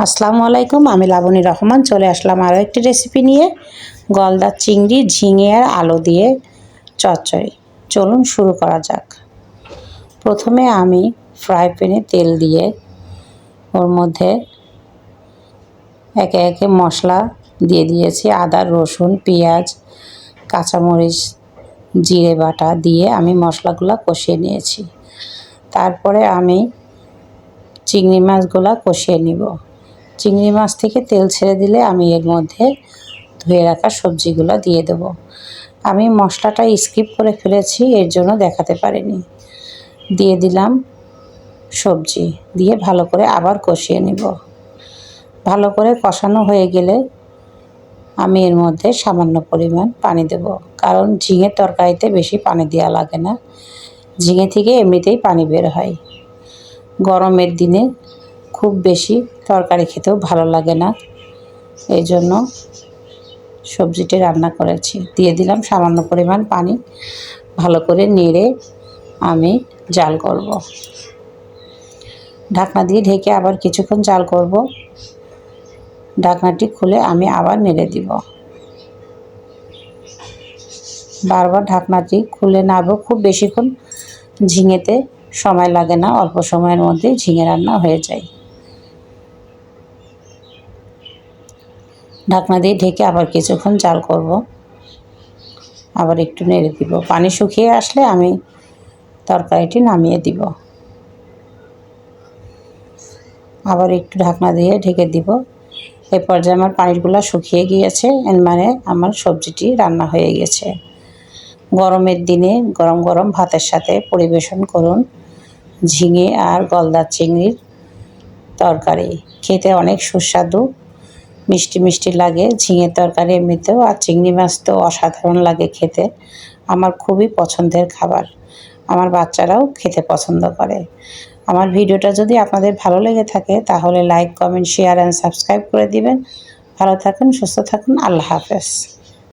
আসসালামু আলাইকুম, আমি লাবণী রহমান চলে আসলাম আরও একটি রেসিপি নিয়ে। গলদা চিংড়ি, ঝিঙে আর আলু দিয়ে চচ্চড়ি। চলুন শুরু করা যাক। প্রথমে আমি ফ্রাই প্যানে তেল দিয়ে ওর মধ্যে একে একে মশলা দিয়ে দিয়েছি। আদা, রসুন, পেঁয়াজ, কাঁচামরিচ, জিরে বাটা দিয়ে আমি মশলাগুলো কষিয়ে নিয়েছি। তারপরে আমি চিংড়ি মাছগুলো কষিয়ে নিব। চিংড়ি মাছ থেকে তেল ছেড়ে দিলে আমি এর মধ্যে ধুয়ে রাখা সবজিগুলো দিয়ে দেব। আমি মশলাটা স্কিপ করে ফেলেছি, এর জন্য দেখাতে পারিনি। দিয়ে দিলাম সবজি, দিয়ে ভালো করে আবার কষিয়ে নিব। ভালো করে কষানো হয়ে গেলে আমি এর মধ্যে সামান্য পরিমাণ পানি দেব, কারণ ঝিঙের তরকারিতে বেশি পানি দেওয়া লাগে না। ঝিঙে থেকে এমনিতেই পানি বের হয়। গরমের দিনে খুব বেশি তরকারি খেতেও ভালো লাগে না, এই জন্য সবজিটি রান্না করেছি। দিয়ে দিলাম সামান্য পরিমাণ পানি। ভালো করে নেড়ে আমি জাল করব। ঢাকনা দিয়ে ঢেকে আবার কিছুক্ষণ জাল করব। ঢাকনাটি খুলে আমি আবার নেড়ে দিব। বারবার ঢাকনাটি খুলে নাড়ব। খুব বেশিক্ষণ ঝিঙেতে সময় লাগে না, অল্প সময়ের মধ্যেই ঝিঙে রান্না হয়ে যায়। ঢাকনা দিয়ে ঢেকে আবার কিছুক্ষণ জাল করব। আবার একটু নেড়ে দিব। পানি শুকিয়ে আসলে আমি তরকারিটি নামিয়ে দিব। আবার একটু ঢাকনা দিয়ে ঢেকে দিব। এ পর্যায়ে আমার পানিগুলো শুকিয়ে গিয়েছে, এর মানে আমার সবজিটি রান্না হয়ে গেছে। গরমের দিনে গরম গরম ভাতের সাথে পরিবেশন করুন ঝিঙে আর গলদা চিংড়ির তরকারি। খেতে অনেক সুস্বাদু, মিষ্টি মিষ্টি লাগে। ঝিঙের তরকারি এমনিতেও, আর চিংড়ি মাছ তো অসাধারণ লাগে খেতে। আমার খুবই পছন্দের খাবার। আমার বাচ্চারাও খেতে পছন্দ করে। আমার ভিডিওটা যদি আপনাদের ভালো লেগে থাকে তাহলে like, comment, share and subscribe করে দিবেন। ভালো থাকুন, সুস্থ থাকুন। আল্লাহ হাফেজ।